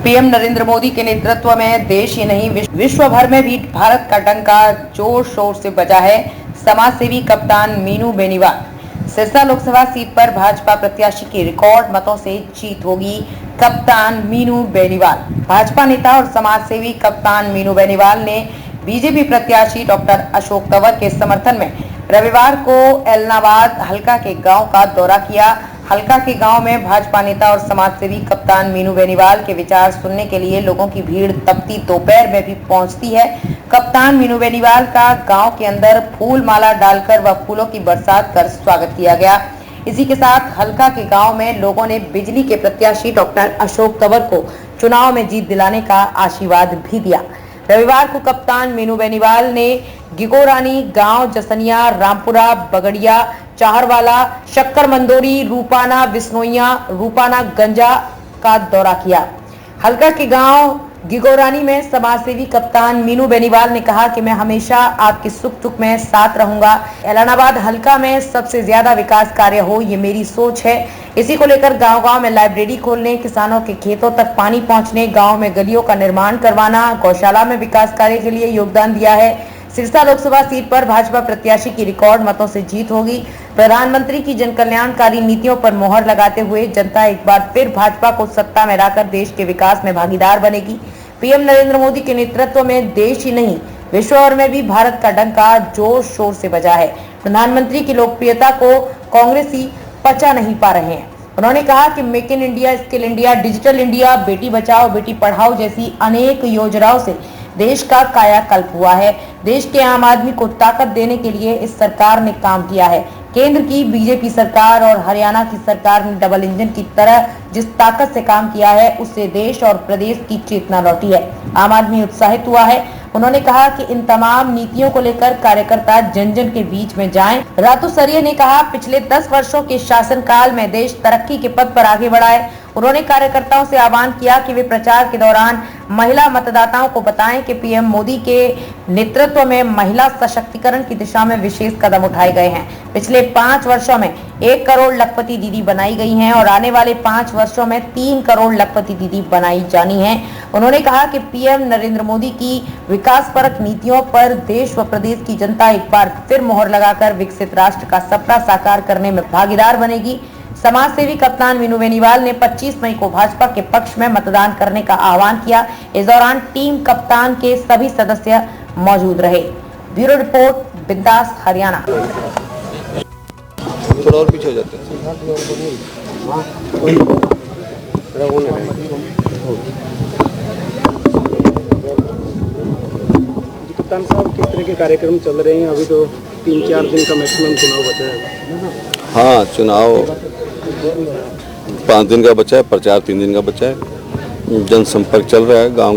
PM Narendra Modi के नेतृत्व में देश ही नहीं विश्व भर में भी भारत का डंका जोर शोर से बजा है। समाज सेवी कप्तान मीनू बेनीवाल सिरसा लोकसभा सीट पर भाजपा प्रत्याशी की रिकॉर्ड मतों से जीत होगी। कप्तान मीनू बेनीवाल भाजपा नेता और समाज सेवी कप्तान मीनू बेनीवाल ने बीजेपी प्रत्याशी डॉक्टर अशोक तंवर के समर्थन में रविवार को एलनाबाद हल्का के गांव का दौरा किया। हल्का के गांव में भाजपा नेता और समाजसेवी कप्तान मीनू बेनीवाल के विचार सुनने के लिए लोगों की भीड़ तपती दोपहर में भी पहुंचती है। कप्तान मीनू बेनीवाल का गांव के अंदर फूल माला डालकर व फूलों की बरसात कर स्वागत किया गया। इसी के साथ हल्का के गांव में लोगों ने बिजली के प्रत्याशी डॉक्टर अशोक तंवर को चुनाव में जीत दिलाने का आशीर्वाद भी दिया। रविवार को कप्तान मीनू बेनीवाल ने गिगोरानी गांव, जसनिया, रामपुरा, बगड़िया, चाहरवाला, शक्कर मंदोरी, रूपाना बिश्नोइया, रूपाना गंजा का दौरा किया। हल्का के गांव गिगोरानी में समाजसेवी कप्तान मीनू बेनीवाल ने कहा कि मैं हमेशा आपके सुख दुख में साथ रहूंगा। एलनाबाद हल्का में सबसे ज्यादा विकास कार्य हो, ये मेरी सोच है। इसी को लेकर गांव-गांव में लाइब्रेरी खोलने, किसानों के खेतों तक पानी पहुंचने, गांव में गलियों का निर्माण करवाना, गौशाला में विकास कार्य के लिए योगदान दिया है। सिरसा लोकसभा सीट पर भाजपा प्रत्याशी की रिकॉर्ड मतों से जीत होगी। प्रधानमंत्री की जन कल्याणकारी नीतियों पर मोहर लगाते हुए जनता एक बार फिर भाजपा को सत्ता में लाकर देश के विकास में भागीदार बनेगी। पीएम नरेंद्र मोदी के नेतृत्व में देश ही नहीं विश्व भर में भी भारत का डंका जोर शोर से बजा है। प्रधानमंत्री की लोकप्रियता को कांग्रेसी पचा नहीं पा रहे हैं। उन्होंने कहा कि make in India, skill India, digital India, Beti Bachao Beti Padhao जैसी अनेक योजनाओं से देश का कायाकल्प हुआ है। देश के आम आदमी को ताकत देने के लिए इस सरकार ने काम किया है। केंद्र की बीजेपी सरकार और हरियाणा की सरकार ने डबल इंजन की तरह जिस ताकत से काम किया है, उससे देश और प्रदेश की चेतना लौटी है। आम आदमी उत्साहित हुआ है। उन्होंने कहा कि इन तमाम नीतियों को लेकर कार्यकर्ता जन जन के बीच में जाएं। रातू सरिये ने कहा, पिछले 10 वर्षों के शासनकाल में देश तरक्की के पथ पर आगे बढ़ा है। उन्होंने कार्यकर्ताओं से आह्वान किया कि वे प्रचार के दौरान महिला मतदाताओं को बताएं कि पीएम मोदी के नेतृत्व में महिला सशक्तिकरण की दिशा में विशेष कदम उठाए गए हैं। पिछले 5 वर्षों में 1 करोड़ लखपति दीदी बनाई गई हैं और आने वाले 5 वर्षों में 3 करोड़ लखपति दीदी बनाई जानी है। उन्होंने कहा कि पीएम नरेंद्र मोदी की विकासपरक नीतियों पर देश व प्रदेश की जनता एक बार फिर मोहर लगाकर विकसित राष्ट्र का सपना साकार करने में भागीदार बनेगी। समाज सेवी कप्तान मीनू बेनीवाल ने 25 मई को भाजपा के पक्ष में मतदान करने का आह्वान किया। इस दौरान टीम कप्तान के सभी सदस्य मौजूद रहे। ब्यूरो रिपोर्ट, बिंदास, हरियाणा। थोड़ा और पीछे हो जाते हैं। कप्तान साहब, किस तरह के कार्यक्रम चल रहे हैं? अभी तो 3-4 दिन का मैक्सिमम चुनाव बचा है। हाँ, चुनाव 5 दिन का बचा है, प्रचार 3 दिन का बचा है। जनसंपर्क चल रहा है गांव